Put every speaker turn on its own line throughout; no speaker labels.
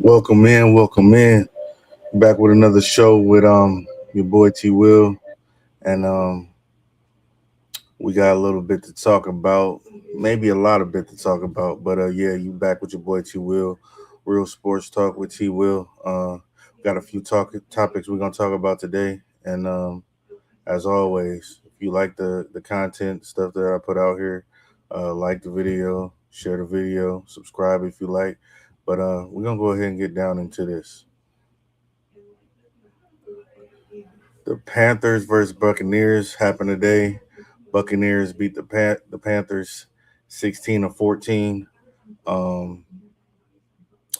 Welcome in. Back with another show with your boy T Will, and we got a little bit to talk about, maybe a lot of bit to talk about, but yeah, you back with your boy T Will, real sports talk with T Will. Got a few topics we're gonna talk about today, and as always, if you like the content stuff that I put out here, like the video, share the video, subscribe if you like. But we're gonna go ahead and get down into this. The Panthers versus Buccaneers happened today. Buccaneers beat the Panthers 16-14. Um,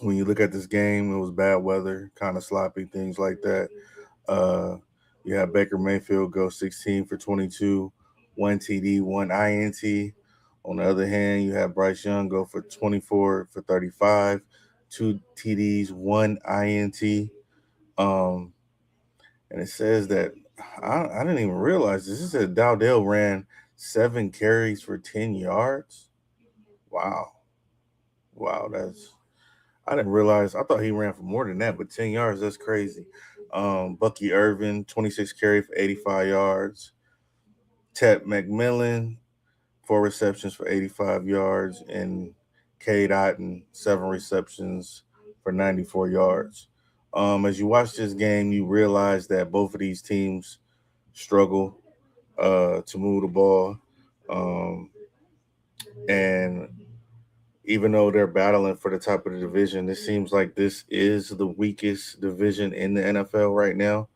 when you look at this game, it was bad weather, kind of sloppy, things like that. Uh, you have Baker Mayfield go 16 for 22, one TD, one INT. On the other hand, you have Bryce Young go for 24 for 35, two TDs, one INT. Um, and it says that I didn't even realize this. It said Dowdell ran 7 carries for 10 yards. Wow. Wow, that's I didn't realize. I thought he ran for more than that, but 10 yards, that's crazy. Bucky Irvin, 26 carry for 85 yards. Ted McMillan, 4 receptions for 85 yards, and Cade Otton, 7 receptions for 94 yards. As you watch this game, you realize that both of these teams struggle to move the ball. Um, and even though they're battling for the top of the division, it seems like this is the weakest division in the NFL right now.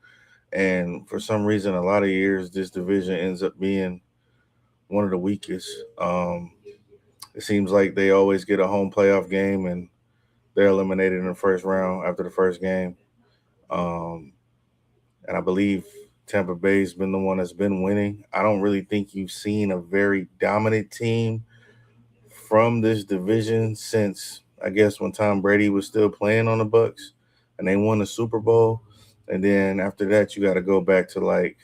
And for some reason, a lot of years, this division ends up being one of the weakest. It seems like they always get a home playoff game and they're eliminated in the first round after the first game. Um, and I believe Tampa Bay's been the one that's been winning. I don't really think you've seen a very dominant team from this division since I guess when Tom Brady was still playing on the Bucks and they won the Super Bowl. And then after that, you got to go back to like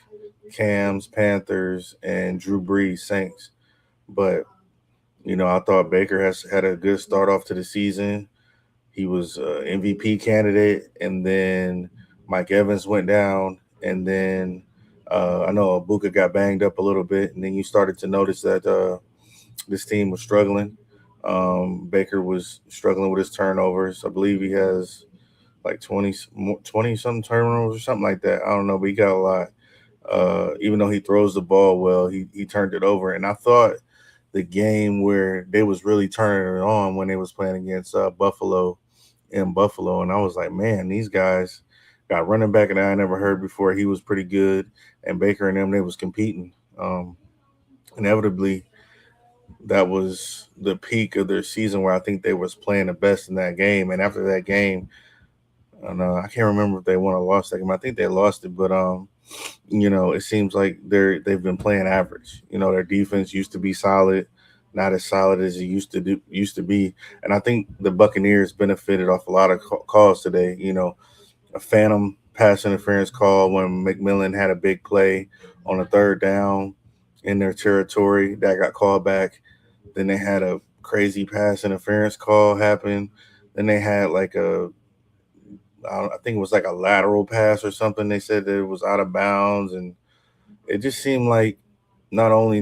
Cam's Panthers and Drew Brees Saints. But I thought Baker has had a good start off to the season. He was MVP candidate, and then Mike Evans went down, and then I know Abuka got banged up a little bit, and then you started to notice that this team was struggling. Baker was struggling with his turnovers. I believe he has like 20 something turnovers or something like that. I don't know, but he got a lot. Even though he throws the ball well, he turned it over. And I thought the game where they was really turning it on when they was playing against Buffalo in Buffalo, and I was like, man, these guys got running back and I never heard before. He was pretty good, and Baker and them they was competing. Inevitably, that was the peak of their season where I think they was playing the best in that game. And after that game, and I can't remember if they won or lost that game. I think they lost it, but it seems like they've been playing average. Their defense used to be solid, not as solid as it used to be. And I think the Buccaneers benefited off a lot of calls today. A phantom pass interference call when McMillan had a big play on a third down in their territory that got called back. Then they had a crazy pass interference call happen. Then they had like I think it was like a lateral pass or something. They said that it was out of bounds, and it just seemed like not only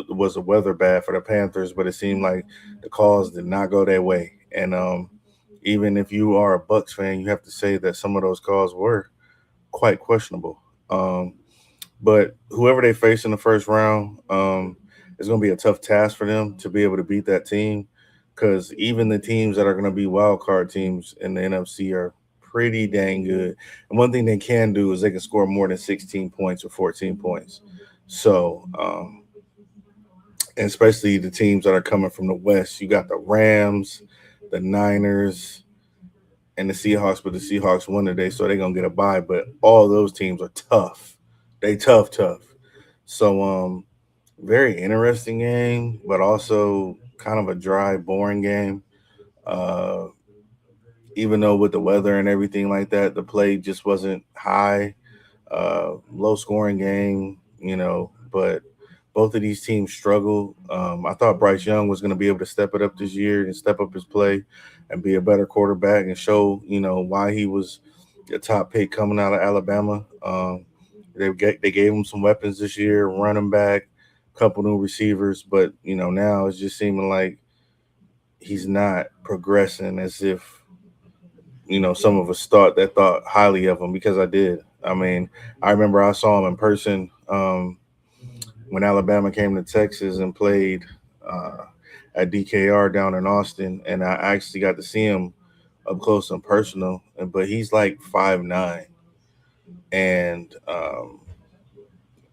was the weather bad for the Panthers, but it seemed like the calls did not go their way. And even if you are a Bucks fan, you have to say that some of those calls were quite questionable. Um, but whoever they face in the first round, it's going to be a tough task for them to be able to beat that team because even the teams that are going to be wild card teams in the NFC are pretty dang good. And one thing they can do is they can score more than 16 points or 14 points. So, and especially the teams that are coming from the West, you got the Rams, the Niners, and the Seahawks, but the Seahawks won today, so they're gonna get a bye. But all those teams are tough. They tough. So very interesting game, but also kind of a dry, boring game. Uh Even though with the weather and everything like that, the play just wasn't high. Low scoring game, but Both of these teams struggle. I thought Bryce Young was going to be able to step it up this year and step up his play and be a better quarterback and show, why he was a top pick coming out of Alabama. They gave him some weapons this year, running back, couple new receivers, but now it's just seeming like he's not progressing as if some of us thought highly of him, because I did. I mean, I remember I saw him in person. When Alabama came to Texas and played uh, at DKR down in Austin, and I actually got to see him up close and personal. But he's like 5'9", and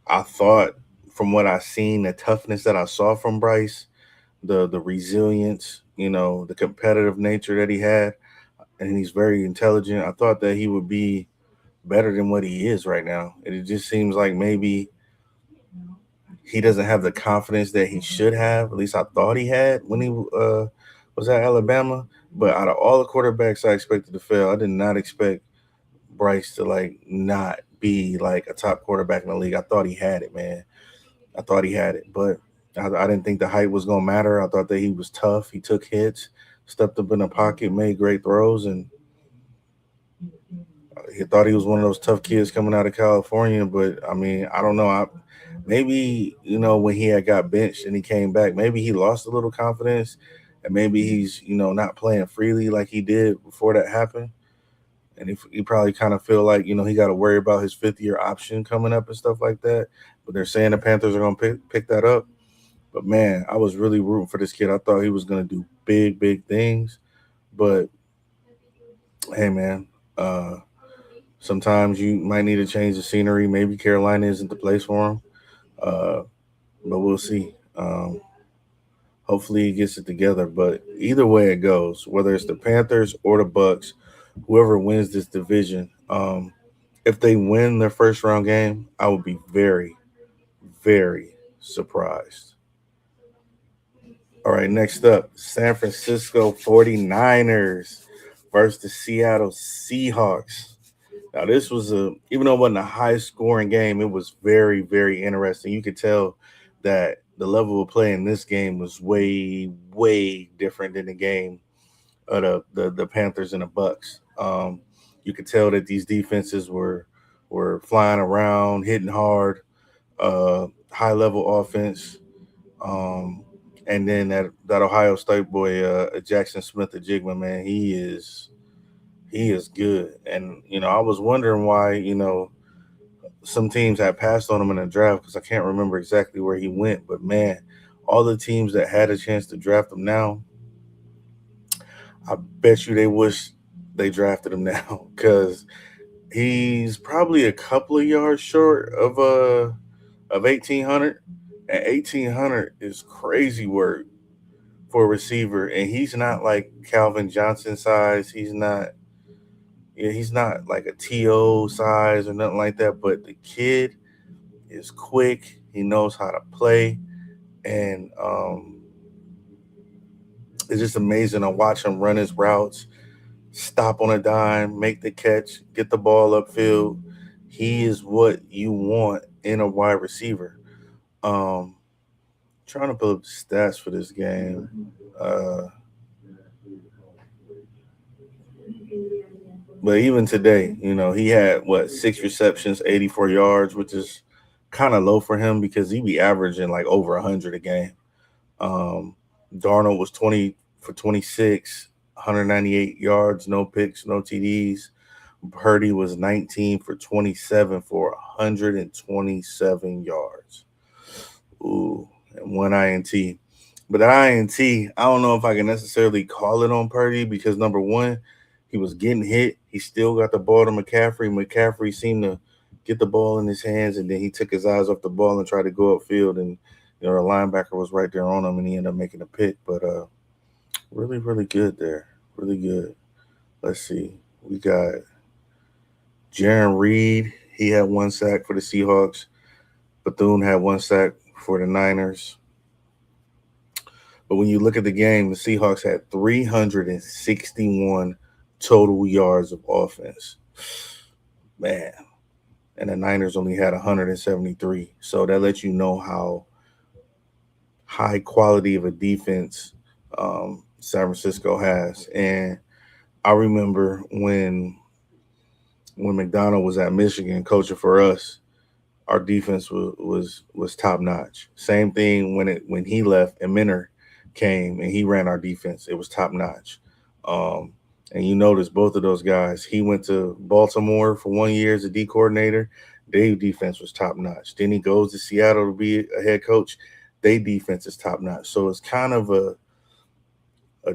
I thought, from what I seen, the toughness that I saw from Bryce, the resilience, the competitive nature that he had, and he's very intelligent. I thought that he would be better than what he is right now. And it just seems like maybe he doesn't have the confidence that he should have. At least I thought he had when he was at Alabama. But out of all the quarterbacks I expected to fail, I did not expect Bryce to like not be like a top quarterback in the league. I thought he had it, man. I thought he had it, but I didn't think the height was gonna matter. I thought that he was tough. He took hits, stepped up in the pocket, made great throws, and he thought he was one of those tough kids coming out of California. But I mean, I don't know. Maybe when he had got benched and he came back, maybe he lost a little confidence, and maybe he's not playing freely like he did before that happened. And he probably kind of feel like he got to worry about his 5th-year option coming up and stuff like that. But they're saying the Panthers are gonna pick that up. But man, I was really rooting for this kid. I thought he was gonna do big, big things. But hey, man, uh, sometimes you might need to change the scenery. Maybe Carolina isn't the place for him. Uh, but we'll see. Hopefully he gets it together. But either way it goes, whether it's the Panthers or the Bucks, whoever wins this division, if they win their first round game, I would be very, very surprised. All right, next up, San Francisco 49ers versus the Seattle Seahawks. Now, this was even though it wasn't a high scoring game, it was very, very interesting. You could tell that the level of play in this game was way, way different than the game of the Panthers and the Bucks. You could tell that these defenses were flying around, hitting hard, high level offense. Um, and then that Ohio State boy, Jackson Smith, the Jigma, man, he is good. And I was wondering why some teams had passed on him in the draft, because I can't remember exactly where he went. But man, all the teams that had a chance to draft him now, I bet you they wish they drafted him now, because he's probably a couple of yards short of 1,800, and 1,800 is crazy work for a receiver. And he's not like Calvin Johnson size. He's not like a TO size or nothing like that. But the kid is quick. He knows how to play, and it's just amazing to watch him run his routes, stop on a dime, make the catch, get the ball upfield. He is what you want in a wide receiver. Um, Trying to pull up the stats for this game. Uh, but even today, he had what, 6 receptions, 84 yards, which is kind of low for him because he be averaging like over 100 a game. Um, Darnold was 20 for 26, 198 yards, no picks, no TDs. Purdy was 19 for 27 for 127 yards. Ooh, and one INT. But that INT, I don't know if I can necessarily call it on Purdy, because number one, he was getting hit. He still got the ball to McCaffrey. McCaffrey seemed to get the ball in his hands, and then he took his eyes off the ball and tried to go upfield, and the linebacker was right there on him, and he ended up making a pick. But really, really good there. Really good. Let's see. We got Jaron Reed. He had 1 sack for the Seahawks. Bethune had 1 sack for the Niners. But when you look at the game, the Seahawks had 361 total yards of offense. Man. And the Niners only had 173. So that lets you know how high quality of a defense San Francisco has. And I remember when McDonald was at Michigan coaching for us, our defense was top notch. Same thing when he left and Minner came and he ran our defense. It was top notch. Um, and you notice both of those guys. He went to Baltimore for 1 year as a D coordinator. Their defense was top notch. Then he goes to Seattle to be a head coach. Their defense is top notch. So it's kind of a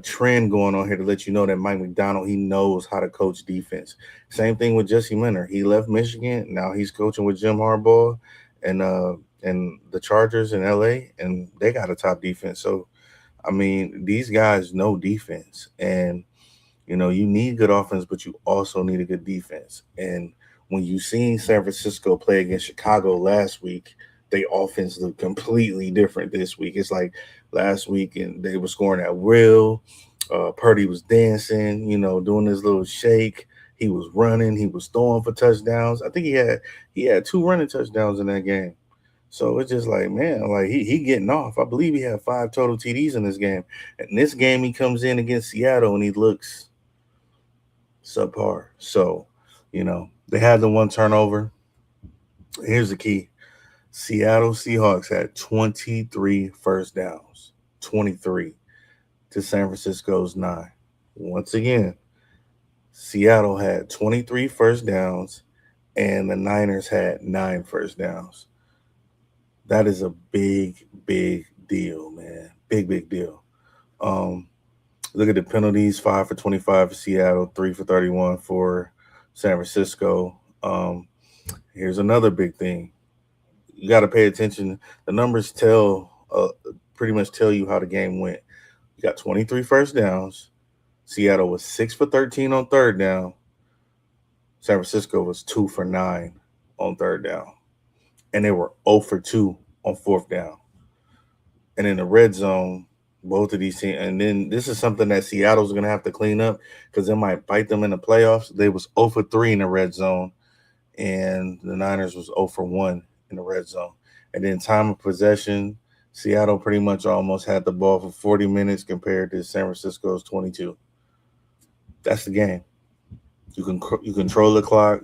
trend going on here to let you know that Mike McDonald, he knows how to coach defense. Same thing with Jesse Minter. He left Michigan. Now he's coaching with Jim Harbaugh and the Chargers in LA, and they got a top defense. So I mean, these guys know defense. And you need good offense, but you also need a good defense. And when you seen San Francisco play against Chicago last week, they offense looked completely different this week. It's like last week, and they were scoring at will. Purdy was dancing, doing his little shake. He was running. He was throwing for touchdowns. I think he had two running touchdowns in that game. So it's just like, man, like he getting off. I believe he had 5 total TDs in this game. And this game he comes in against Seattle and he looks subpar. So, they had the one turnover. Here's the key. Seattle Seahawks had 23 first downs. 23 to San Francisco's 9. Once again, Seattle had 23 first downs and the Niners had 9 first downs. That is a big, big deal, man. Big, big deal. Um, Look at the penalties: 5 for 25 for Seattle, 3 for 31 for San Francisco. Here's another big thing: you got to pay attention. The numbers pretty much tell you how the game went. You got 23 first downs. Seattle was 6 for 13 on third down. San Francisco was 2 for 9 on third down, and they were 0 for 2 on fourth down. And in the red zone, both of these teams, and then this is something that Seattle's going to have to clean up because it might bite them in the playoffs. They was 0 for 3 in the red zone, and the Niners was 0 for 1 in the red zone. And then time of possession, Seattle pretty much almost had the ball for 40 minutes compared to San Francisco's 22. That's the game. You control the clock,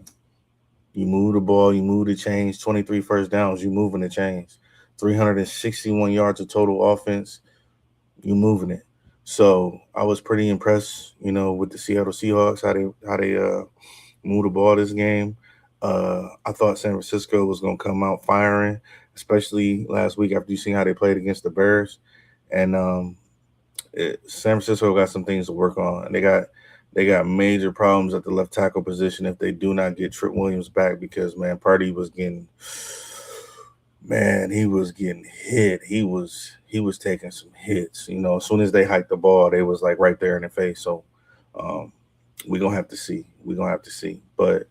you move the ball, you move the chains. 23 first downs, you moving the chains. 361 yards of total offense, you moving it. So I was pretty impressed, with the Seattle Seahawks, how they move the ball this game. I thought San Francisco was gonna come out firing, especially last week after you seen how they played against the Bears. And San Francisco got some things to work on. They got major problems at the left tackle position if they do not get Trent Williams back because man, Purdy was getting he was getting hit. He was taking some hits. As soon as they hiked the ball, they was like right there in the face. So um, we're gonna have to see. We're gonna have to see. But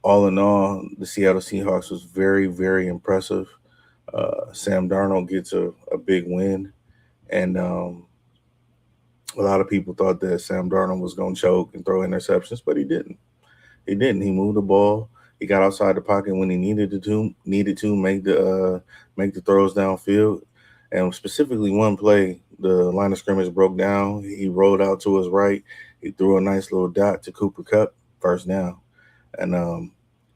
all in all, the Seattle Seahawks was very, very impressive. Sam Darnold gets a big win, and a lot of people thought that Sam Darnold was going to choke and throw interceptions, but he didn't. He didn't. He moved the ball. He got outside the pocket when he needed to make the throws downfield. And specifically one play, the line of scrimmage broke down. He rolled out to his right. He threw a nice little dot to Cooper Kupp, first down. And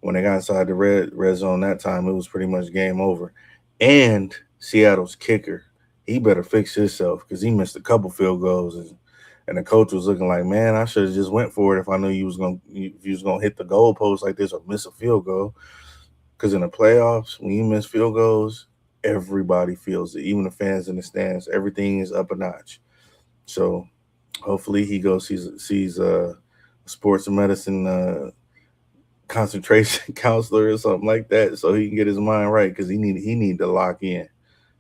when they got inside the red zone that time, it was pretty much game over. And Seattle's kicker, he better fix himself because he missed a couple field goals, and the coach was looking like, man, I should have just went for it if I knew you was gonna hit the goalpost like this or miss a field goal. Because in the playoffs, when you miss field goals, everybody feels it, even the fans in the stands. Everything is up a notch. So hopefully he goes sees a sports medicine concentration counselor or something like that, so he can get his mind right because he need to lock in.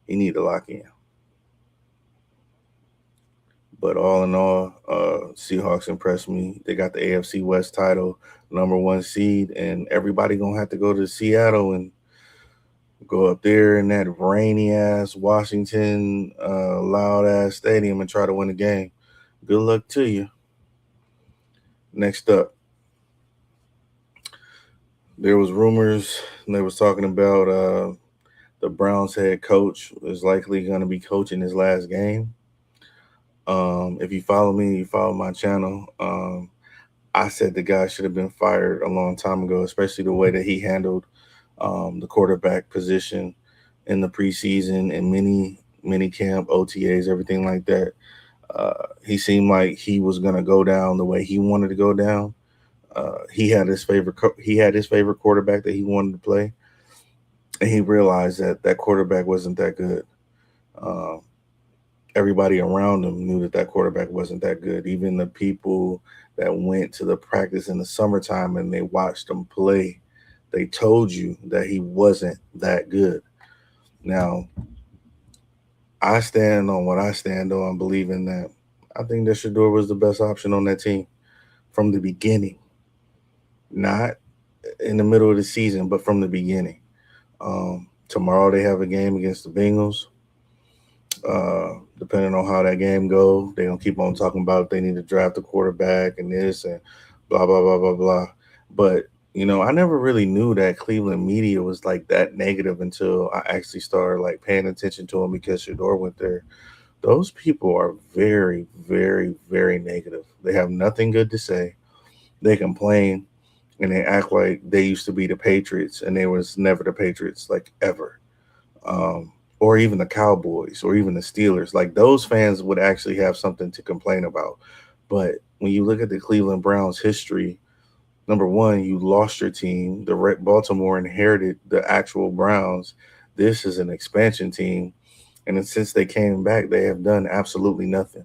He need to lock in. But all in all, Seahawks impressed me. They got the AFC West title, #1 seed, and everybody gonna have to go to Seattle and go up there in that rainy ass Washington, loud ass stadium and try to win the game. Good luck to you. Next up, there was rumors. And they was talking about The Browns head coach is likely going to be coaching his last game. If you follow me, you follow my channel. I said the guy should have been fired a long time ago, especially the way that he handled the quarterback position in the preseason and mini camp, OTAs, everything like that. He seemed like he was gonna go down the way he wanted to go down. He had his favorite quarterback that he wanted to play, and he realized that that quarterback wasn't that good. Um, Everybody around him knew that that quarterback wasn't that good. Even the people that went to the practice in the summertime and they watched him play, they told you that he wasn't that good. Now, I stand on what I stand on, believing that I think that Shador was the best option on that team from the beginning, not in the middle of the season, but from the beginning. Tomorrow they have a game against the Bengals. Depending on how that game go, they gonna keep on talking about they need to draft a quarterback and this and blah blah blah blah blah. But I never really knew that Cleveland media was like that negative until I actually started like paying attention to them because Shador went there. Those people are very, very, very negative. They have nothing good to say. They complain and they act like they used to be the Patriots and they was never the Patriots, like ever. Um, or even the Cowboys or even the Steelers. Like those fans would actually have something to complain about. But when you look at the Cleveland Browns history, number one, you lost your team. The Baltimore inherited the actual Browns. This is an expansion team. And then since they came back, they have done absolutely nothing.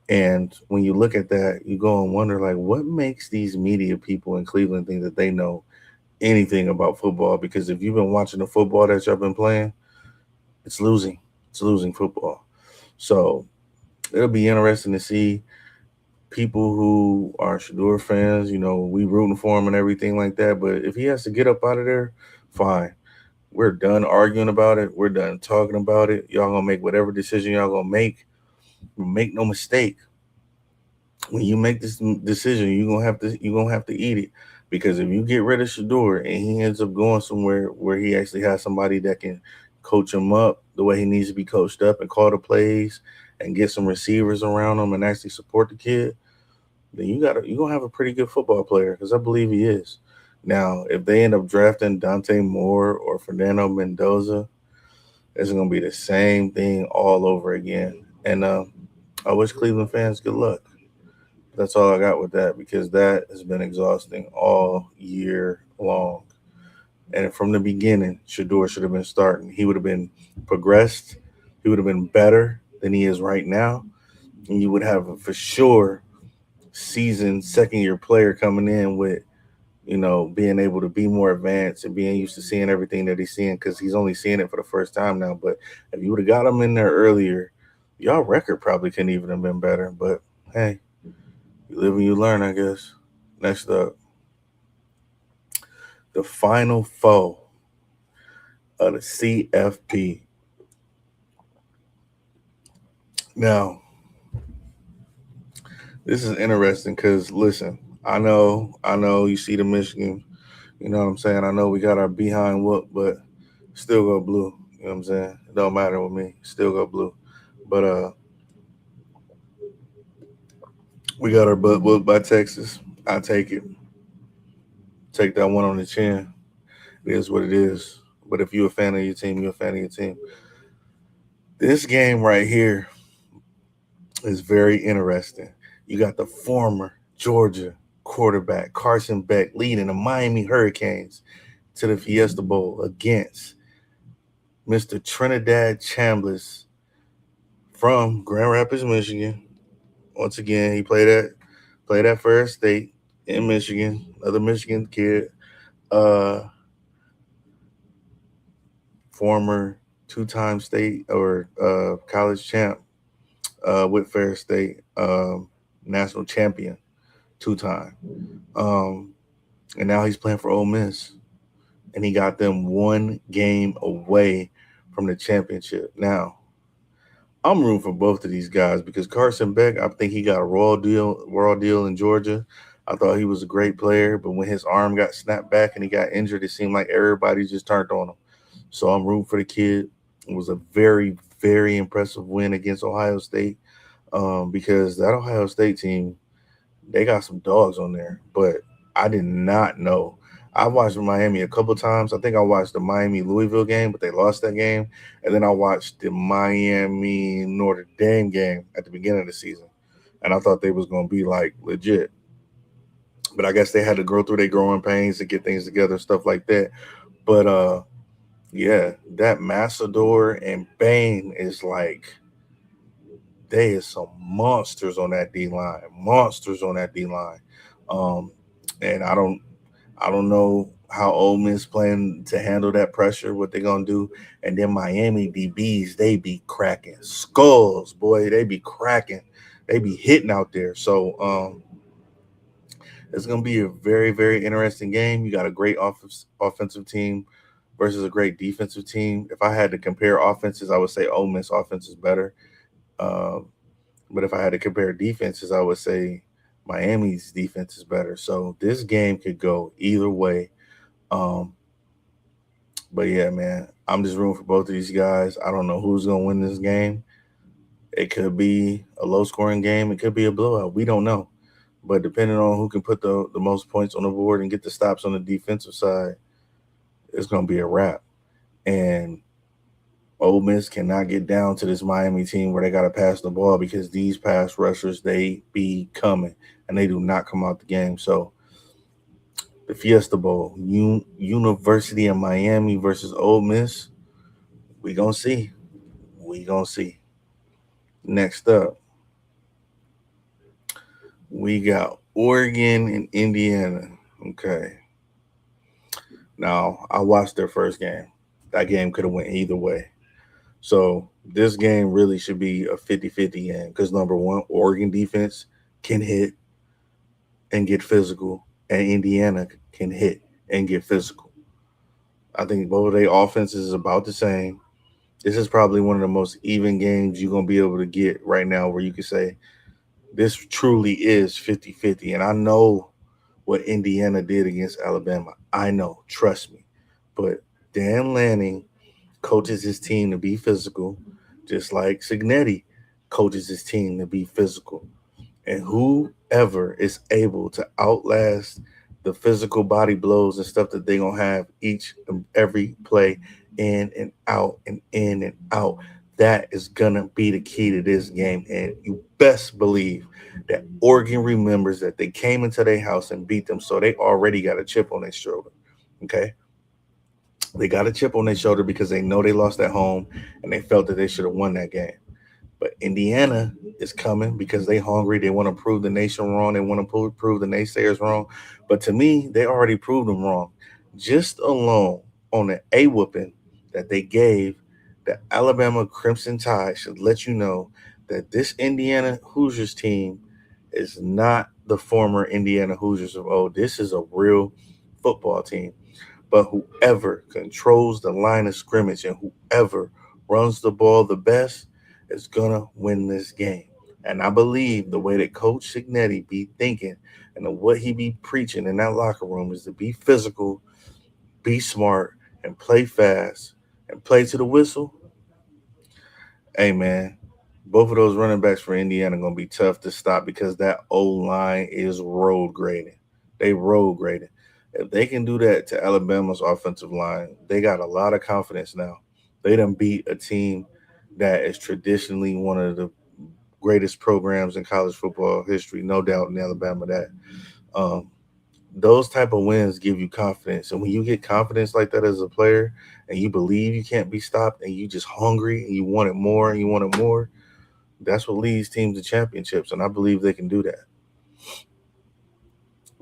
And when you look at that, you go and wonder, like, what makes these media people in Cleveland think that they know anything about football? Because if you've been watching the football that y'all been playing, it's losing. It's losing football. So it'll be interesting to see people who are Shador fans. We rooting for him and everything like that. But if he has to get up out of there, fine. We're done arguing about it. We're done talking about it. Y'all gonna make whatever decision y'all gonna make. Make no mistake. When you make this decision, you're gonna have to eat it. Because if you get rid of Shador and he ends up going somewhere where he actually has somebody that can coach him up the way he needs to be coached up and call the plays and get some receivers around him and actually support the kid, then you're gonna have a pretty good football player because I believe he is. Now, if they end up drafting Dante Moore or Fernando Mendoza, it's gonna be the same thing all over again. And I wish Cleveland fans good luck. That's all I got with that because that has been exhausting all year long. And from the beginning, Shador should have been starting. He would have been progressed. He would have been better than he is right now. And you would have a for sure seasoned second year player coming in with, being able to be more advanced and being used to seeing everything that he's seeing because he's only seeing it for the first time now. But if you would have got him in there earlier, y'all record probably couldn't even have been better. But hey, you live and you learn, I guess. Next up, the final foe of the CFP. Now, this is interesting because listen, I know you see the Michigan, you know what I'm saying? I know we got our behind whoop, but still go blue. You know what I'm saying? It don't matter with me. Still go blue. But we got our butt whooped by Texas. I take it. Take that one on the chin. It is what it is. But if you're a fan of your team, you're a fan of your team. This game right here is very interesting. You got the former Georgia quarterback Carson Beck leading the Miami Hurricanes to the Fiesta Bowl against Mr. Trinidad Chambliss from Grand Rapids, Michigan. Once again, he played at First State in Michigan, another Michigan kid, uh, former two-time state or college champ with Fair State, national champion two-time. Um, and now he's playing for Ole Miss, and he got them one game away from the championship. Now, I'm rooting for both of these guys because Carson Beck, I think he got a raw deal in Georgia. I thought he was a great player, but when his arm got snapped back and he got injured, it seemed like everybody just turned on him. So I'm rooting for the kid. It was a very, very impressive win against Ohio State, because that Ohio State team, they got some dogs on there. But I did not know. I watched Miami a couple times. I think I watched the Miami Louisville game, but they lost that game. And then I watched the Miami Notre Dame game at the beginning of the season, and I thought they was gonna be like legit. But I guess they had to go through their growing pains to get things together, stuff like that. But yeah, that Massador and Bain is like, they is some monsters on that D line, monsters on that D line. Um, and I don't know how Ole Miss plan to handle that pressure, what they gonna do. And then Miami DBs, they be cracking skulls, boy. They be cracking, they be hitting out there. So it's gonna be a very, very interesting game. You got a great offensive team versus a great defensive team. If I had to compare offenses, I would say Ole Miss offense is better. Um, but if I had to compare defenses, I would say Miami's defense is better. So this game could go either way. Um, but yeah, man, I'm just rooting for both of these guys. I don't know who's gonna win this game. It could be a low scoring game. It could be a blowout. We don't know. But depending on who can put the most points on the board and get the stops on the defensive side, it's gonna be a wrap. And Ole Miss cannot get down to this Miami team where they got to pass the ball, because these pass rushers, they be coming and they do not come out the game. So the Fiesta Bowl, University of Miami versus Ole Miss, we gonna see. We gonna see. Next up, we got Oregon and Indiana. Okay. Now I watched their first game. That game could have went either way. So this game really should be a 50-50 game, because number one, Oregon defense can hit and get physical, and Indiana can hit and get physical. I think both of their offenses is about the same. This is probably one of the most even games you're going to be able to get right now, where you can say this truly is 50-50. And I know what Indiana did against Alabama. I know, trust me. But Dan Lanning coaches his team to be physical, just like Signetti coaches his team to be physical. And whoever is able to outlast the physical body blows and stuff that they're going to have each and every play, in and out and in and out, that is going to be the key to this game. And you best believe that Oregon remembers that they came into their house and beat them. So they already got a chip on their shoulder. Okay. They got a chip on their shoulder because they know they lost at home and they felt that they should have won that game. But Indiana is coming because they hungry. They want to prove the nation wrong. They want to prove the naysayers wrong. But to me, they already proved them wrong. Just alone on the A whooping that they gave the Alabama Crimson Tide should let you know that this Indiana Hoosiers team is not the former Indiana Hoosiers of old. This is a real football team. But whoever controls the line of scrimmage and whoever runs the ball the best is gonna win this game. And I believe the way that Coach Signetti be thinking and what he be preaching in that locker room is to be physical, be smart, and play fast and play to the whistle. Hey man, both of those running backs for Indiana gonna be tough to stop because that O line is road grading. They road grading. If they can do that to Alabama's offensive line, they got a lot of confidence now. They done beat a team that is traditionally one of the greatest programs in college football history, no doubt in Alabama. That um, those type of wins give you confidence, and when you get confidence like that as a player, and you believe you can't be stopped, and you just hungry and you want it more and you want it more, that's what leads teams to championships, and I believe they can do that.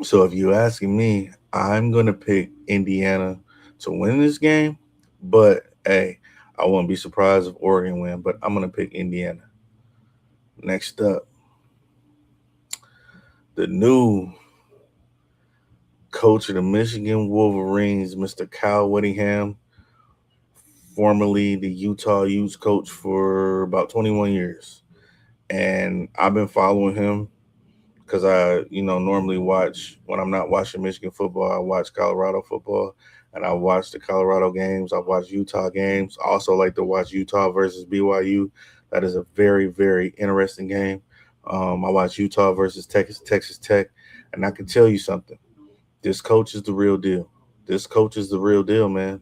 So if you're asking me, I'm gonna pick Indiana to win this game, but hey, I wouldn't be surprised if Oregon win, but I'm gonna pick Indiana. Next up, the new coach of the Michigan Wolverines, Mr. Kyle Whittingham, formerly the Utah Utes coach for about 21 years. And I've been following him because I, normally watch when I'm not watching Michigan football, I watch Colorado football, and I watch the Colorado games. I watch Utah games. I also like to watch Utah versus BYU. That is a very, very interesting game. I watch Utah versus Texas Tech, and I can tell you something. This coach is the real deal. This coach is the real deal, man.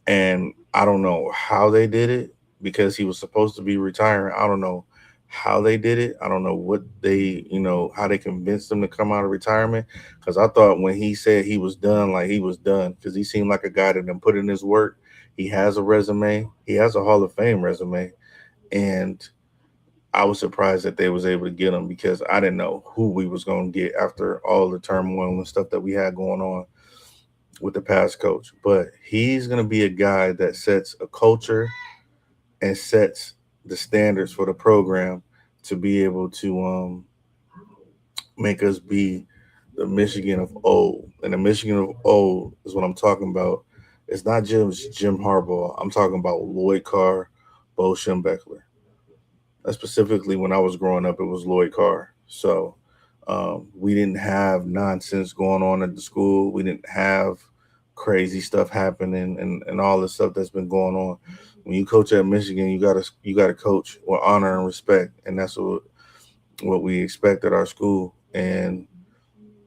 And I don't know how they did it because he was supposed to be retiring. I don't know how they did it. I don't know what they, how they convinced him to come out of retirement. Because I thought when he said he was done, like he was done, because he seemed like a guy that done put in his work. He has a resume. He has a Hall of Fame resume, and I was surprised that they was able to get him because I didn't know who we was going to get after all the turmoil and stuff that we had going on with the past coach. But he's going to be a guy that sets a culture and sets the standards for the program to be able to make us be the Michigan of old. And the Michigan of old is what I'm talking about. It's not just Jim Harbaugh. I'm talking about Lloyd Carr, Bo Schembechler. Specifically, when I was growing up, it was Lloyd Carr. So we didn't have nonsense going on at the school. We didn't have crazy stuff happening and all the stuff that's been going on. When you coach at Michigan, you gotta coach with honor and respect, and that's what we expect at our school. And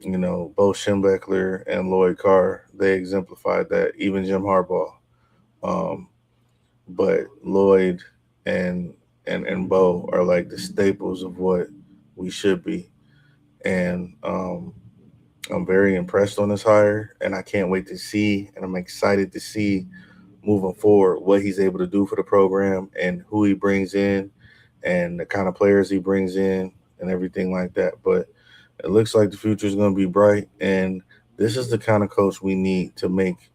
both Schembechler and Lloyd Carr, they exemplified that. Even Jim Harbaugh, um, but Lloyd and and Bo are like the staples of what we should be. And I'm very impressed on this hire, and I can't wait to see, and I'm excited to see moving forward what he's able to do for the program and who he brings in and the kind of players he brings in and everything like that. But it looks like the future is going to be bright, and this is the kind of coach we need to make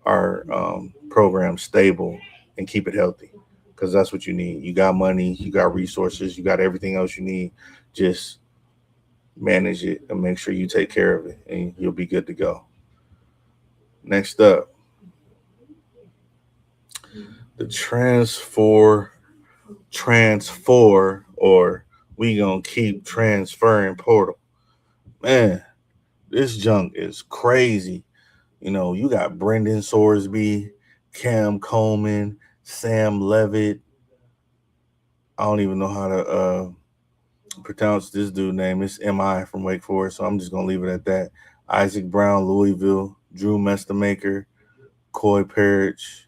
our program stable and keep it healthy because that's what you need. You got money, you got resources, you got everything else you need. Just manage it and make sure you take care of it, and you'll be good to go. Next up, the or we gonna keep transferring portal. Man, this junk is crazy. You got Brendan Sorsby, Cam Coleman, Sam Levitt. I don't even know how to pronounce this dude name. It's Mi from Wake Forest, so I'm just gonna leave it at that. Isaac Brown, Louisville, Drew Mestamaker, Coy Parrish,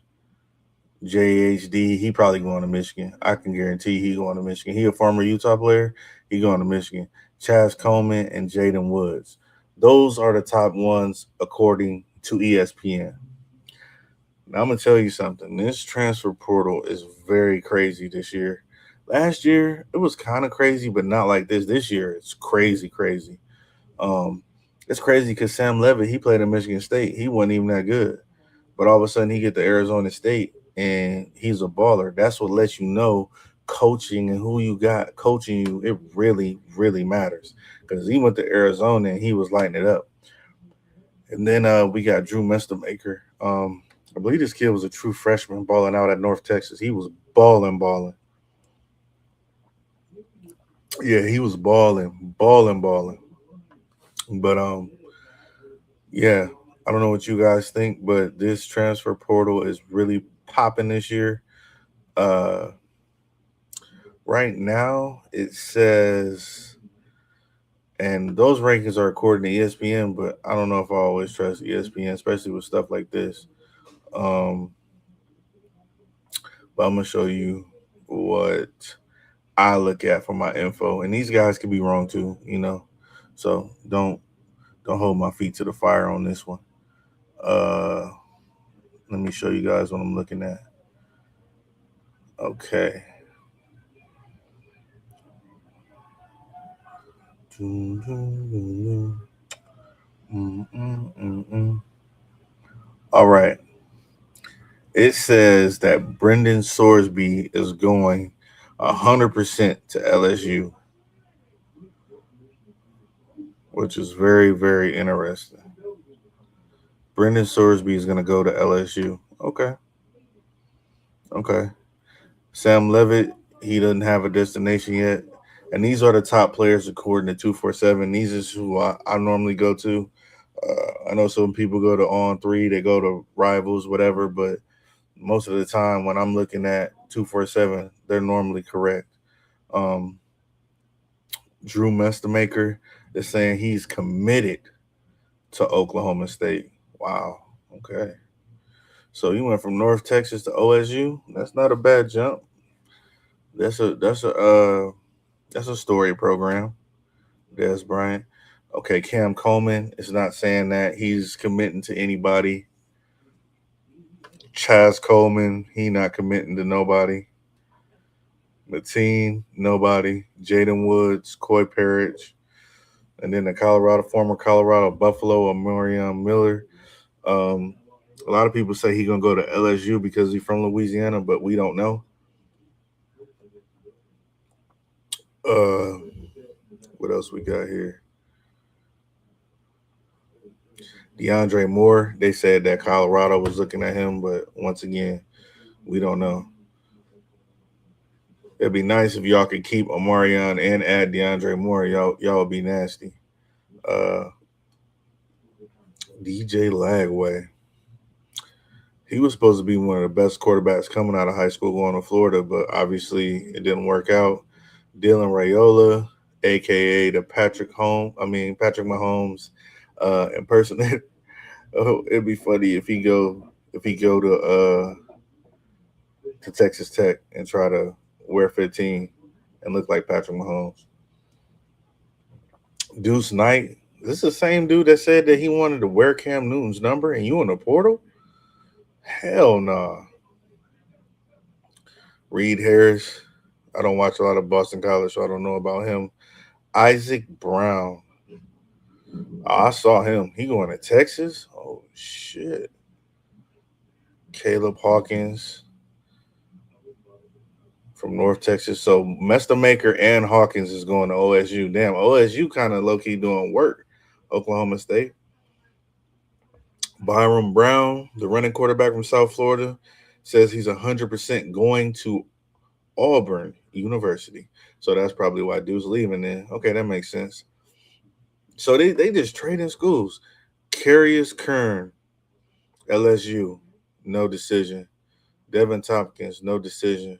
JHD. He probably going to Michigan. I can guarantee he going to Michigan. He a former Utah player. He going to Michigan. Chaz Coleman and Jaden Woods. Those are the top ones according to ESPN. Now I'm gonna tell you something. This transfer portal is very crazy this year. Last year it was kind of crazy, but not like this. This year it's crazy, crazy. Um, it's crazy because Sam Levitt he played at Michigan State. He wasn't even that good, but all of a sudden he get to Arizona State and he's a baller. That's what lets you know coaching and who you got coaching you. It really, really matters because he went to Arizona and he was lighting it up. And then we got Drew Mestamaker. I believe this kid was a true freshman balling out at North Texas. He was balling, balling. Yeah, he was balling, balling, balling. But yeah, I don't know what you guys think, but this transfer portal is really popping this year. Uh, right now it says, and those rankings are according to ESPN, but I don't know if I always trust ESPN, especially with stuff like this. Um, but I'm gonna show you what I look at for my info, and these guys could be wrong too. So don't hold my feet to the fire on this one. Uh, let me show you guys what I'm looking at. Okay. All right. It says that Brendan Sorsby is going 100% to LSU, which is very, very interesting. Brendan Sorsby is going to go to LSU. Okay. Okay. Sam Levitt, he doesn't have a destination yet. And these are the top players according to 247. These is who I normally go to. I know some people go to On Three, they go to Rivals, whatever, but most of the time when I'm looking at 247, they're normally correct. Um, Drew Mestamaker is saying he's committed to Oklahoma State. Wow. Okay. So you went from North Texas to OSU. That's not a bad jump. That's a story program. Des Bryant. Okay, Cam Coleman is not saying that he's committing to anybody. Chaz Coleman, he not committing to nobody. Mateen, nobody. Jaden Woods, Coy Parrish, and then the former Colorado Buffalo, Amarion Miller. Um, a lot of people say he's gonna go to LSU because he's from Louisiana, but we don't know. Uh, what else we got here? DeAndre Moore. They said that Colorado was looking at him, but once again, we don't know. It'd be nice if y'all could keep Amarion and add DeAndre Moore. Y'all would be nasty. Uh, DJ Lagway. He was supposed to be one of the best quarterbacks coming out of high school going to Florida, but obviously it didn't work out. Dylan Rayola, aka the Patrick Mahomes impersonator. Oh, it'd be funny if he go to Texas Tech and try to wear 15 and look like Patrick Mahomes. Deuce Knight. This is the same dude that said that he wanted to wear Cam Newton's number and you in the portal? Hell no. Nah. Reed Harris. I don't watch a lot of Boston College, so I don't know about him. Isaac Brown. Oh, I saw him. He going to Texas? Oh shit. Caleb Hawkins from North Texas. So Mestamaker and Hawkins is going to OSU. Damn, OSU kind of low key doing work. Oklahoma State. Byron Brown, the running quarterback from South Florida, says he's 100% going to Auburn University. So that's probably why dude's leaving then. Okay, that makes sense. So they just trade in schools. Carius Kern, LSU, no decision. Devin Tompkins, no decision.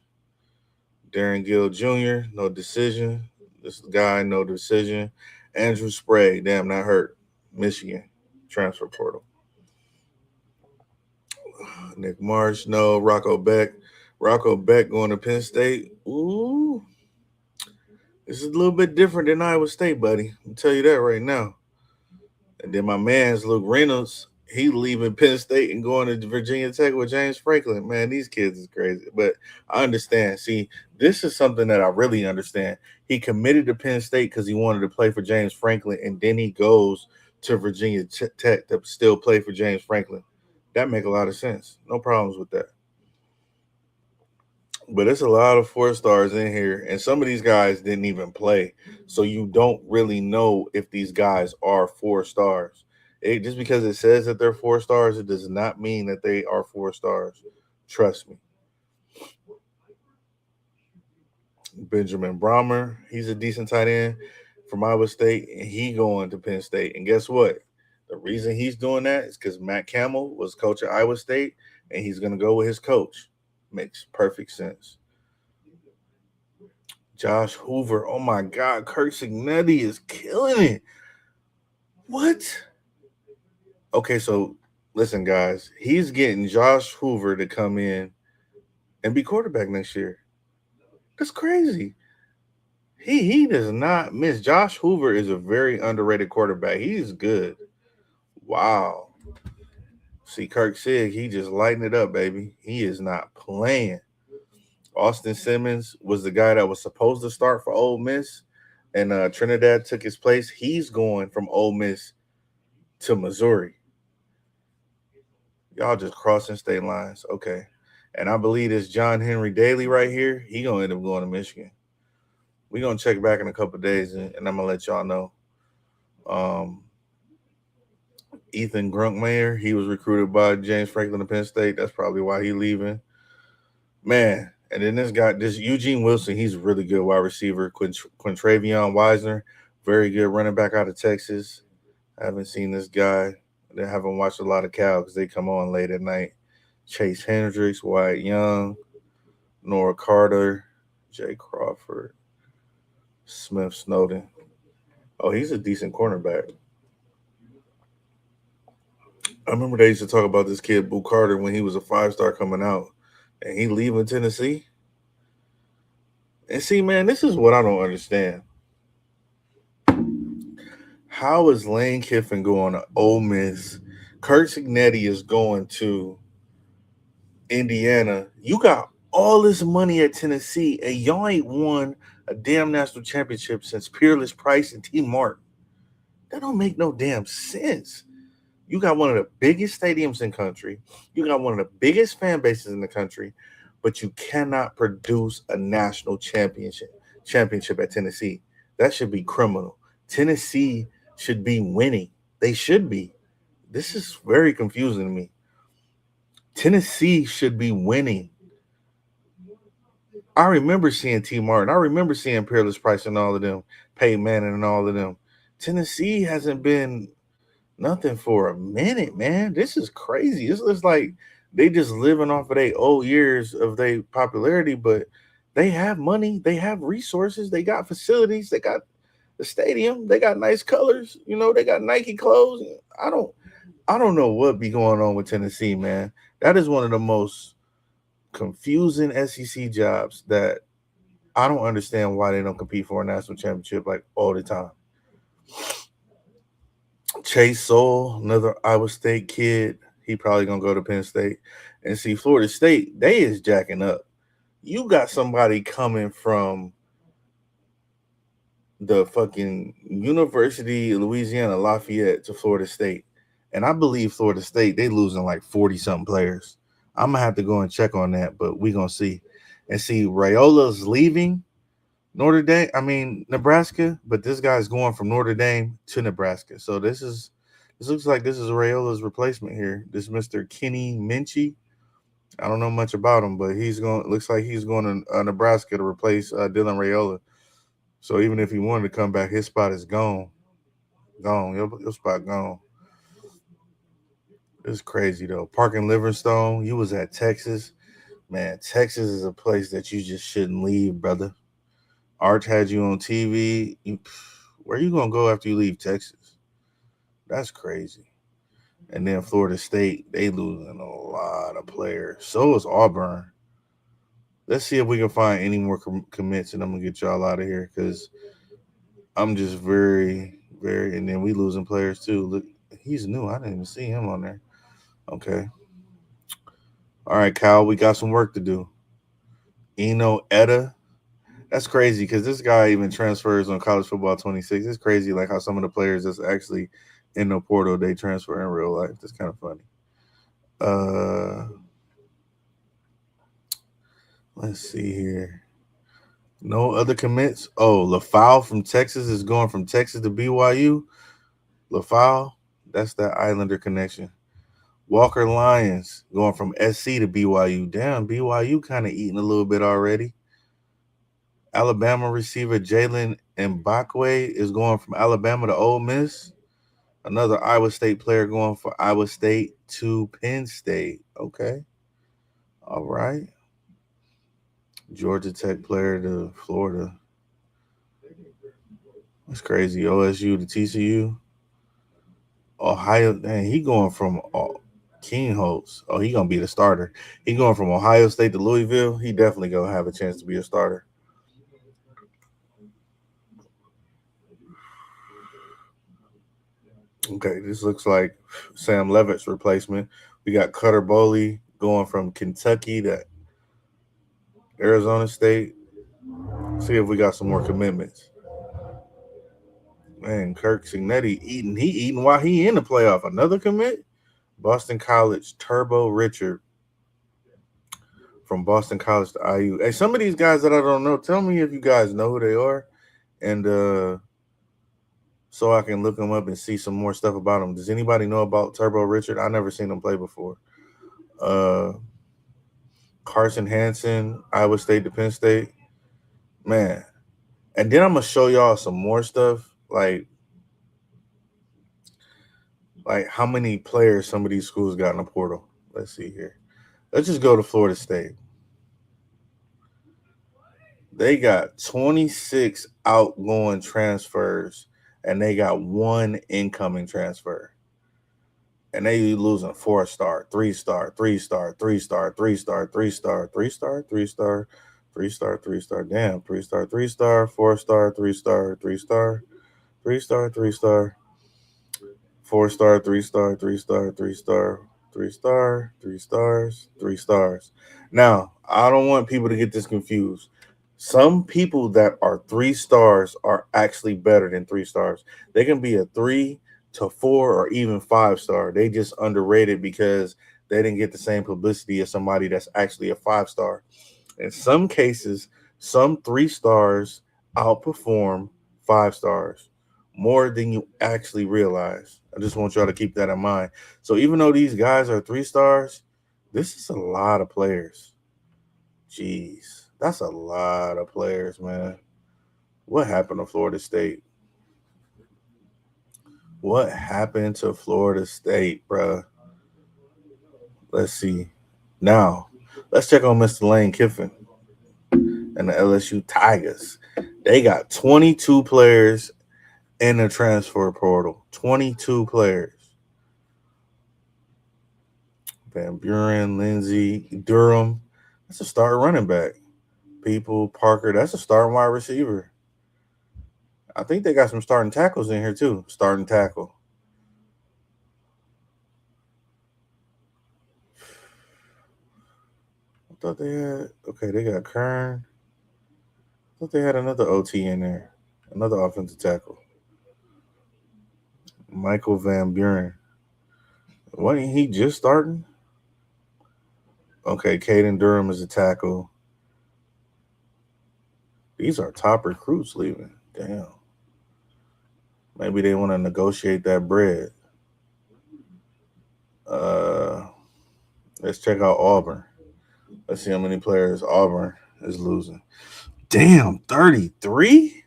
Darren Gill Jr., no decision. This guy, no decision. Andrew Spray, damn, not hurt. Michigan, transfer portal. Nick Marsh, no. Rocco Beck. Rocco Beck going to Penn State. Ooh. This is a little bit different than Iowa State, buddy. I'll tell you that right now. And then my man's Luke Reynolds, he leaving Penn State and going to Virginia Tech with James Franklin. Man, these kids is crazy. But I understand. See, this is something that I really understand. He committed to Penn State because he wanted to play for James Franklin, and then he goes to Virginia Tech to still play for James Franklin. That make a lot of sense. No problems with that. But it's a lot of 4 stars in here, and some of these guys didn't even play, so you don't really know if these guys are 4 stars. Just because it says that they're 4 stars, it does not mean that they are 4 stars. Trust me. Benjamin Brahmer, he's a decent tight end from Iowa State, and he going to Penn State. And guess what? The reason he's doing that is because Matt Campbell was coach at Iowa State, and he's going to go with his coach. Makes perfect sense. Josh Hoover. Oh my God, Kirk Signetti is killing it. What? Okay, so listen, guys. He's getting Josh Hoover to come in and be quarterback next year. That's crazy. He does not miss. Josh Hoover is a very underrated quarterback. He's good. Wow. See, Kirk Sig, he just lighting it up, baby. He is not playing. Austin Simmons was the guy that was supposed to start for Ole Miss, and Trinidad took his place. He's going from Ole Miss to Missouri. Y'all just crossing state lines. Okay. And I believe this John Henry Daly right here, he going to end up going to Michigan. We're going to check back in a couple of days, and I'm going to let y'all know. Ethan Grunkmeyer, he was recruited by James Franklin of Penn State. That's probably why he's leaving. Man, And then this Eugene Wilson, he's a really good wide receiver. Quintravion Wisner, very good running back out of Texas. I haven't seen this guy. I haven't watched a lot of Cal because they come on late at night. Chase Hendricks, Wyatt Young, Nora Carter, Jay Crawford, Smith Snowden. Oh, he's a decent cornerback. I remember they used to talk about this kid, Boo Carter, when he was a 5-star coming out. And he leaving Tennessee. And see, man, this is what I don't understand. How is Lane Kiffin going to Ole Miss? Kurt Signetti is going to Indiana. You got all this money at Tennessee, and y'all ain't won a damn national championship since Peerless Price and T. Martin. That don't make no damn sense. You got one of the biggest stadiums in the country. You got one of the biggest fan bases in the country, but you cannot produce a national championship at Tennessee. That should be criminal. Tennessee should be winning. They should be. This is very confusing to me. Tennessee should be winning. I remember seeing T. Martin. I remember seeing Peerless Price and all of them, Peyton Manning and all of them. Tennessee hasn't been nothing for a minute, man. This is crazy. This looks like they just living off of their old years of their popularity, but they have money, they have resources, they got facilities, they got the stadium, they got nice colors, they got Nike clothes. I don't know what be going on with Tennessee, man. That is one of the most confusing SEC jobs that I don't understand why they don't compete for a national championship like all the time. Chase Soul, another Iowa State kid, he probably gonna go to Penn State. And see, Florida State, they is jacking up. You got somebody coming from the fucking University of Louisiana Lafayette to Florida State. And I believe Florida State, they losing like 40-something players. I'm gonna have to go and check on that, but we gonna see. And see, Rayola's leaving Nebraska, but this guy's going from Notre Dame to Nebraska. So this looks like this is Rayola's replacement here. This Mr. Kenny Minchie. I don't know much about him, but looks like he's going to Nebraska to replace Dylan Rayola. So even if he wanted to come back, his spot is gone. Gone. Your spot gone. It's crazy though. Parkin Livingstone, you was at Texas. Man, Texas is a place that you just shouldn't leave, brother. Arch had you on TV. Where you gonna go after you leave Texas? That's crazy. And then Florida State, they losing a lot of players. So is Auburn. Let's see if we can find any more commits, and I'm gonna get y'all out of here because I'm just very, very. And then we losing players too. Look, he's new. I didn't even see him on there. Okay. All right, Kyle. We got some work to do. Eno Etta. That's crazy because this guy even transfers on College Football 26. It's crazy like how some of the players that's actually in the portal they transfer in real life. That's kind of funny. Let's see here. No other commits. Oh, LaFowl from Texas is going from Texas to BYU. LaFowl, that's that Islander connection. Walker Lyons going from SC to BYU. Damn, BYU kind of eating a little bit already. Alabama receiver Jalen Mbakwe is going from Alabama to Ole Miss. Another Iowa State player going for Iowa State to Penn State. Okay. All right. Georgia Tech player to Florida. That's crazy. OSU to TCU. Ohio. Dang, he going from King Holtz. Oh, he going to be the starter. He going from Ohio State to Louisville. He definitely going to have a chance to be a starter. Okay, this looks like Sam Levitt's replacement. We got Cutter Boley going from Kentucky to Arizona State. See if we got some more commitments. Man, Kirk Signetti eating while he in the playoff. Another commit? Boston College, Turbo Richard from Boston College to IU. Hey, some of these guys that I don't know, tell me if you guys know who they are. And so I can look them up and see some more stuff about them. Does anybody know about Turbo Richard? I never seen him play before. Carson Hansen, Iowa State to Penn State. Man. And then I'm gonna show y'all some more stuff, like how many players some of these schools got in the portal. Let's see here. Let's just go to Florida State. They got 26 outgoing transfers and they got one incoming transfer. And they losing 4-star, 3-star, 3-star, 3-star, 3-star, 3-star, 3-star, 3-star, 3-star, 3-star, damn, 3-star, 3-star, 4-star, 3-star, 3-star, 3-star, 3-star, 4-star, 3-star, 3-star, 3-star, 3-star, 3 stars, 3 stars. Now, I don't want people to get this confused. Some people that are 3 stars are actually better than 3 stars. They can be a 3 to 4 or even 5-star. They just underrated because they didn't get the same publicity as somebody that's actually a 5-star. In some cases, some 3 stars outperform 5 stars more than you actually realize. I just want y'all to keep that in mind. So even though these guys are 3 stars, this is a lot of players. Jeez, that's a lot of players, man. What happened to Florida State? What happened to Florida State, bruh? Let's see. Now, let's check on Mr. Lane Kiffin and the LSU Tigers. They got 22 players in the transfer portal. 22 players. Van Buren, Lindsey, Durham. That's a starting running back. People, Parker, that's a starting wide receiver. I think they got some starting tackles in here too. Starting tackle. I thought they had, okay, they got Kern. I thought they had another OT in there. Another offensive tackle. Michael Van Buren. Wasn't he just starting? Okay, Caden Durham is a tackle. These are top recruits leaving. Damn. Maybe they want to negotiate that bread. Uh, let's check out Auburn. Let's see how many players Auburn is losing. Damn, 33?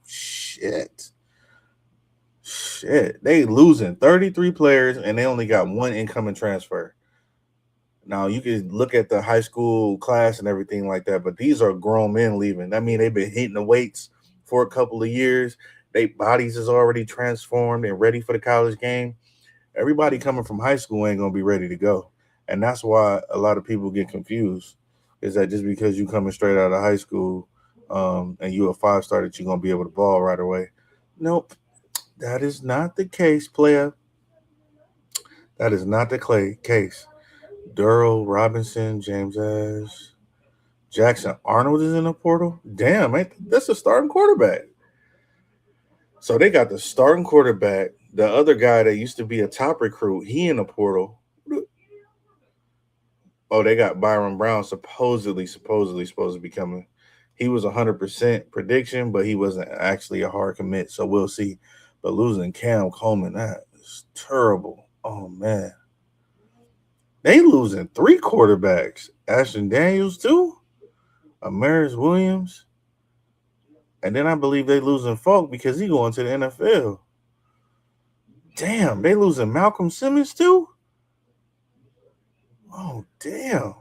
Shit. Shit. They losing 33 players and they only got one incoming transfer. Now you can look at the high school class and everything like that, but these are grown men leaving. I mean, they've been hitting the weights for a couple of years. Their bodies is already transformed and ready for the college game. Everybody coming from high school ain't gonna be ready to go, and that's why a lot of people get confused. Is that just because you coming straight out of high school, and you a 5-star that you're gonna be able to ball right away? Nope, that is not the case, player. That is not the case. Durrell Robinson, James Ash, Jackson Arnold is in the portal. Damn, that's a starting quarterback. So they got the starting quarterback, the other guy that used to be a top recruit. He in the portal. Oh, they got Byron Brown supposed to be coming. He was 100% prediction, but he wasn't actually a hard commit. So we'll see. But losing Cam Coleman, that is terrible. Oh man, they losing 3 quarterbacks. Ashton Daniels too. Amaris Williams, and then I believe they losing Falk because he going to the NFL. Damn, they losing Malcolm Simmons too. Oh damn.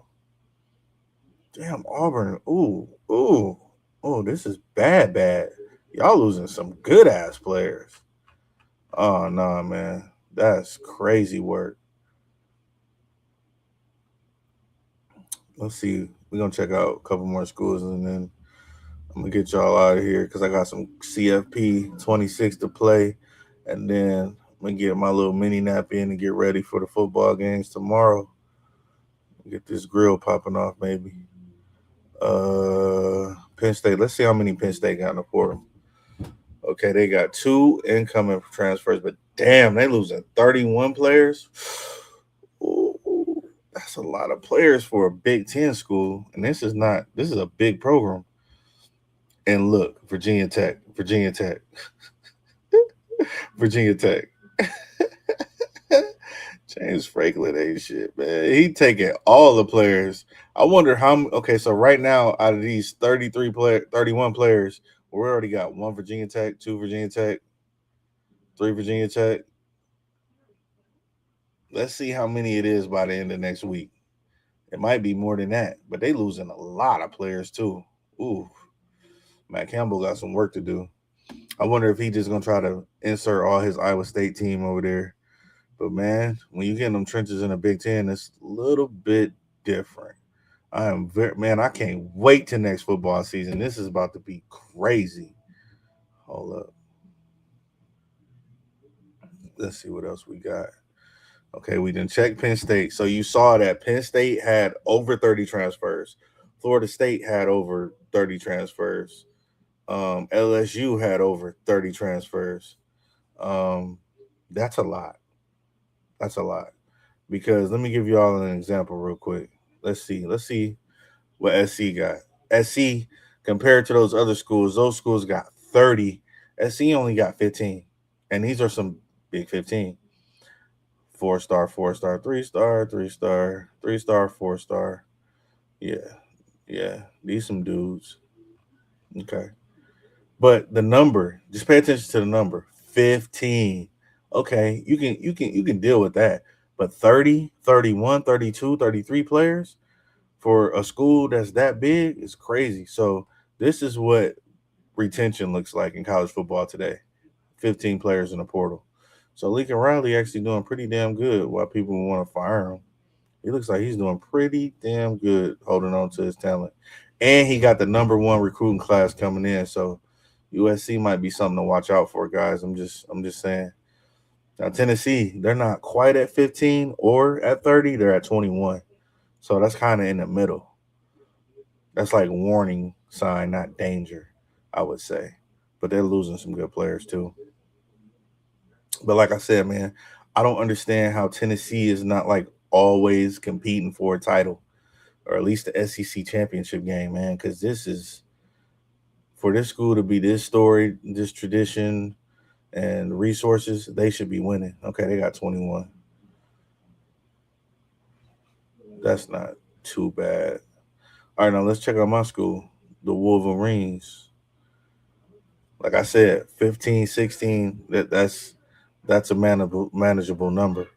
Damn, Auburn. Ooh. This is bad. Y'all losing some good ass players. Oh no, man. That's crazy work. Let's see. We're gonna check out a couple more schools and then I'm gonna get y'all out of here because I got some CFP 26 to play. And then I'm gonna get my little mini nap in and get ready for the football games tomorrow. Get this grill popping off, maybe. Penn State. Let's see how many Penn State got in the portal. Okay, they got 2 incoming transfers, but damn, they losing 31 players. Ooh, that's a lot of players for a Big Ten school, and this is a big program. And look, Virginia Tech, Virginia Tech, James Franklin ain't shit, man. He taking all the players. I wonder how. Okay, so right now, out of these 31 players, we already got one Virginia Tech, two Virginia Tech, three Virginia Tech. Let's see how many it is by the end of next week. It might be more than that, but they losing a lot of players too. Ooh, Matt Campbell got some work to do. I wonder if he just gonna try to insert all his Iowa State team over there. But man, when you get in them trenches in the Big Ten, it's a little bit different. I can't wait till next football season. This is about to be crazy. Hold up. Let's see what else we got. Okay, we didn't check Penn State. So you saw that Penn State had over 30 transfers. Florida State had over 30 transfers. LSU had over 30 transfers. Um, that's a lot. That's a lot. Because let me give you all an example real quick. Let's see. Let's see what SC got. SC compared to those schools got 30. SC only got 15. And these are some big 15. 4-star, 4-star, 3-star, 3-star, 3-star, 4-star. Yeah. Yeah. These some dudes. Okay. But the number, just pay attention to the number. 15. Okay, you can deal with that. But 30, 31, 32, 33 players for a school that's that big is crazy. So this is what retention looks like in college football today. 15 players in the portal. So Lincoln Riley actually doing pretty damn good while people want to fire him. He looks like he's doing pretty damn good holding on to his talent. And he got the number one recruiting class coming in. So USC might be something to watch out for, guys. I'm just saying. Now Tennessee, they're not quite at 15 or at 30, they're at 21. So that's kind of in the middle. That's like warning sign, not danger, I would say. But they're losing some good players too. But like I said, man, I don't understand how Tennessee is not like always competing for a title or at least the SEC championship game, man, because this is for this school to be this story, this tradition, and resources, they should be winning. Okay, they got 21. That's not too bad. All right, now let's check out my school, the Wolverines. Like I said, 15, 16. That's a manageable number.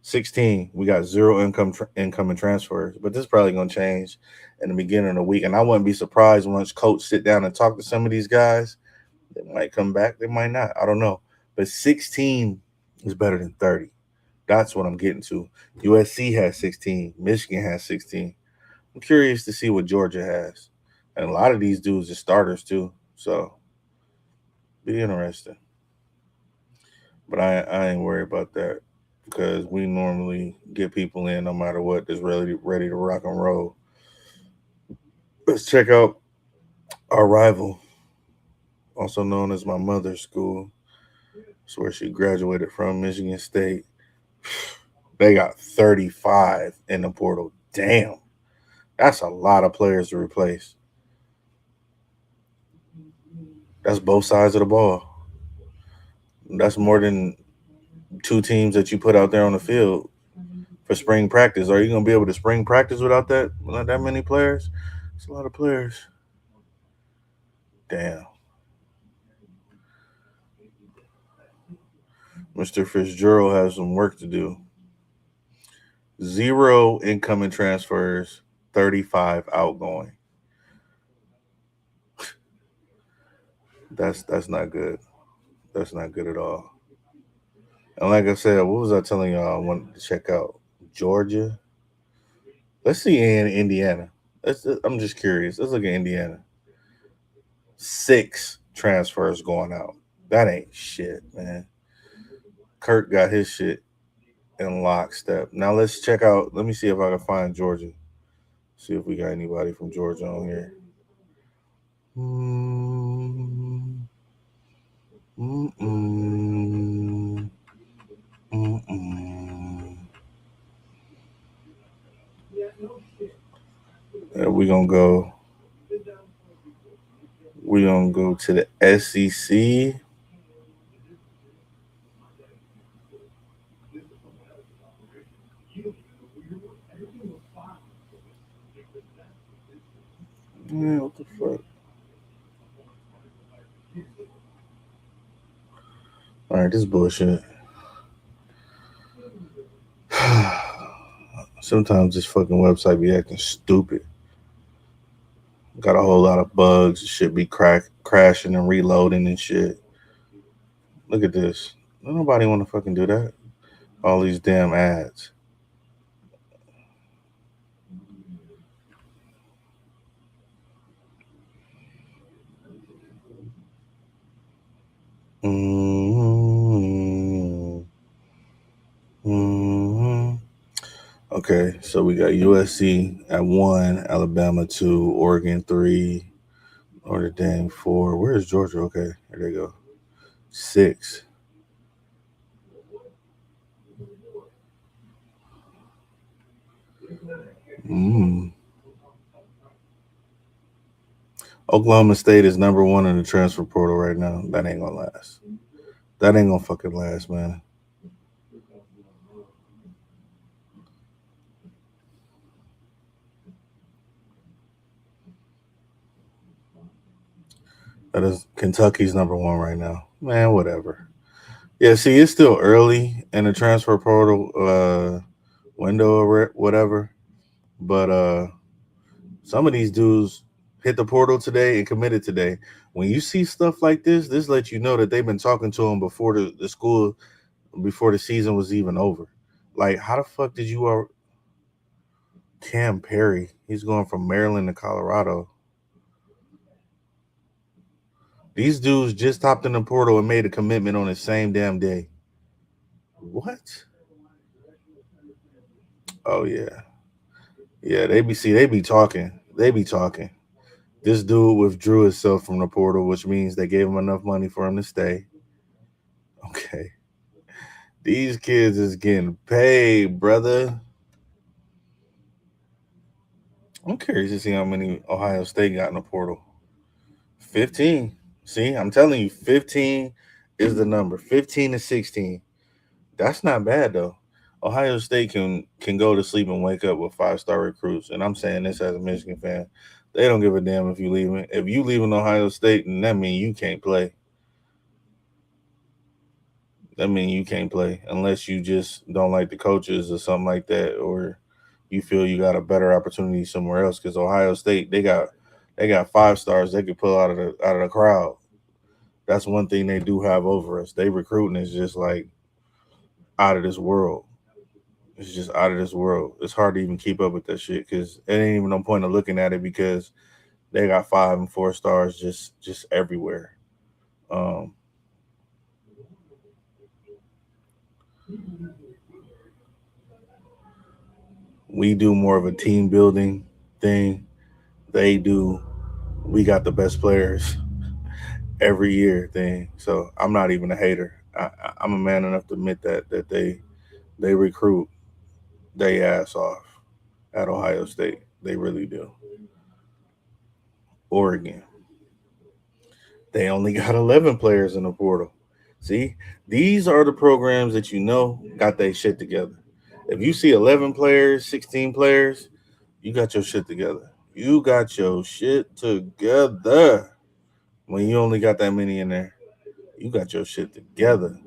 16, we got zero incoming transfers, but this is probably going to change in the beginning of the week. And I wouldn't be surprised once coach sit down and talk to some of these guys. They might come back, they might not. I don't know. But 16 is better than 30. That's what I'm getting to. USC has 16. Michigan has 16. I'm curious to see what Georgia has. And a lot of these dudes are starters too. So be interesting. But I ain't worried about that because we normally get people in no matter what that's ready to rock and roll. Let's check out our rival, also known as my mother's school. It's where she graduated from, Michigan State. They got 35 in the portal. Damn. That's a lot of players to replace. That's both sides of the ball. That's more than two teams that you put out there on the field for spring practice. Are you going to be able to spring practice without not that many players? It's a lot of players. Damn. Mr. Fitzgerald has some work to do. Zero incoming transfers, 35 outgoing. That's not good. That's not good at all. And like I said, what was I telling y'all I wanted to check out? Georgia. Let's see in Indiana. I'm just curious. Let's look at Indiana. 6 transfers going out. That ain't shit, man. Kirk got his shit in lockstep. Now let's check out. Let me see if I can find Georgia. See if we got anybody from Georgia on here. Mm, mm-mm, mm-mm. We're gonna go. We're gonna go to the SEC. Yeah, what the fuck? All right, this bullshit. Sometimes this fucking website be acting stupid. Got a whole lot of bugs. Shit be crashing and reloading and shit. Look at this. Nobody want to fucking do that. All these damn ads. Mm-hmm. Mm-hmm. Okay, so we got USC at 1, Alabama 2, Oregon 3, Notre Dame 4. Where's Georgia? Okay, there they go. 6. Mm. Oklahoma State is number 1 in the transfer portal right now. That ain't gonna last. That ain't gonna fucking last, man. That is Kentucky's number 1 right now. Man, whatever. Yeah, see, it's still early in the transfer portal window or whatever, but some of these dudes hit the portal today and committed today. When you see stuff like this lets you know that they've been talking to them before the school, before the season was even over. Like, how the fuck did you Cam Perry? He's going from Maryland to Colorado. These dudes just hopped in the portal and made a commitment on the same damn day. What? Oh yeah, yeah. They be talking. They be talking. This dude withdrew himself from the portal, which means they gave him enough money for him to stay. Okay. These kids is getting paid, brother. I'm curious to see how many Ohio State got in the portal. 15. See, I'm telling you, 15 is the number. 15 to 16. That's not bad though. Ohio State can go to sleep and wake up with 5-star recruits. And I'm saying this as a Michigan fan. They don't give a damn if you leaving. If you leaving Ohio State, then that means you can't play. That means you can't play unless you just don't like the coaches or something like that, or you feel you got a better opportunity somewhere else. Because Ohio State, they got 5-stars they could pull out of the crowd. That's one thing they do have over us. They recruiting is just like out of this world. It's just out of this world. It's hard to even keep up with that shit because it ain't even no point of looking at it because they got 5 and 4 stars just everywhere. Um, we do more of a team building thing. They do. We got the best players every year thing. So I'm not even a hater. I'm a man enough to admit that they recruit they ass off at Ohio State. They really do. Oregon, they only got 11 players in the portal. See, these are the programs that you know got their shit together. If you see 11 players, 16 players, you got your shit together. You got your shit together. When you only got that many in there, you got your shit together.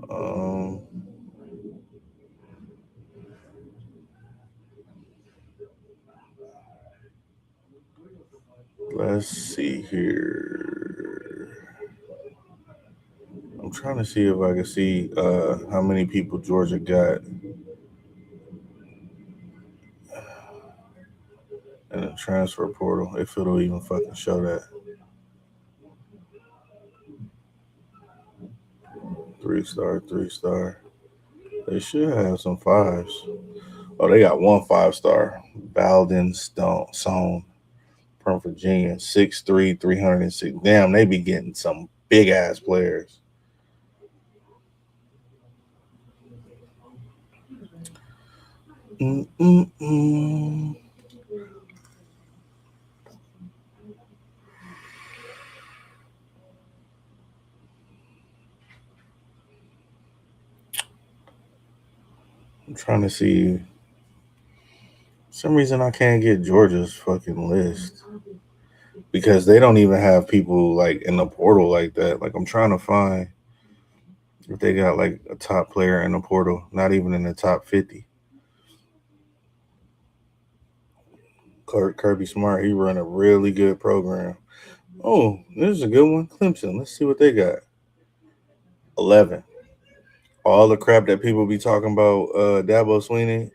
Um, let's see here. I'm trying to see if I can see how many people Georgia got in the transfer portal. If it'll even fucking show that 3-star, 3-star. They should have some fives. Oh, they got one 5-star. Baldwin Stone from Virginia, 6'3", 306. Damn, they be getting some big ass players. Mm-mm-mm. I'm trying to see. For some reason I can't get Georgia's fucking list because they don't even have people like in the portal like that. Like I'm trying to find if they got like a top player in the portal, not even in the top 50. Kirby Smart, he run a really good program. Oh, this is a good one. Clemson. Let's see what they got. 11. All the crap that people be talking about, Dabo Sweeney.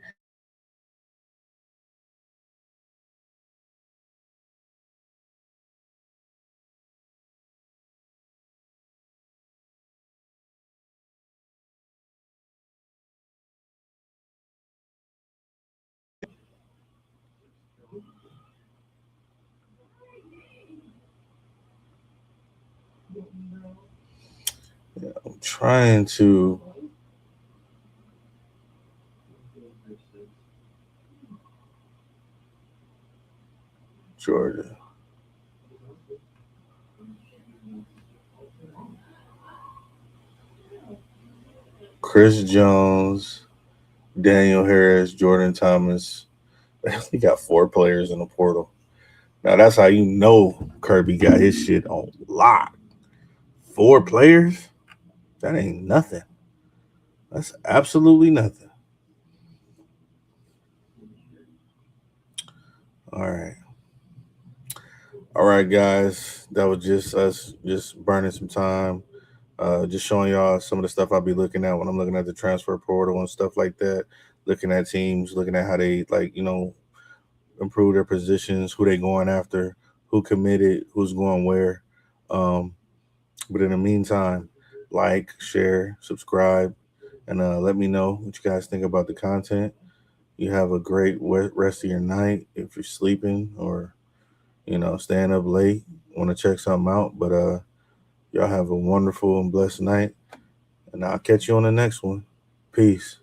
I'm trying to Georgia. Chris Jones, Daniel Harris, Jordan Thomas. He got 4 players in the portal. Now that's how you know Kirby got his shit on lock. 4 players? That ain't nothing. That's absolutely nothing. All right. All right, guys. That was just us just burning some time. Just showing y'all some of the stuff I'll be looking at when I'm looking at the transfer portal and stuff like that. Looking at teams, looking at how they improve their positions, who they going after, who committed, who's going where. Um, but in the meantime, like, share, subscribe, and let me know what you guys think about the content. You have a great rest of your night if you're sleeping or staying up late. Want to check something out, but y'all have a wonderful and blessed night, and I'll catch you on the next one. Peace.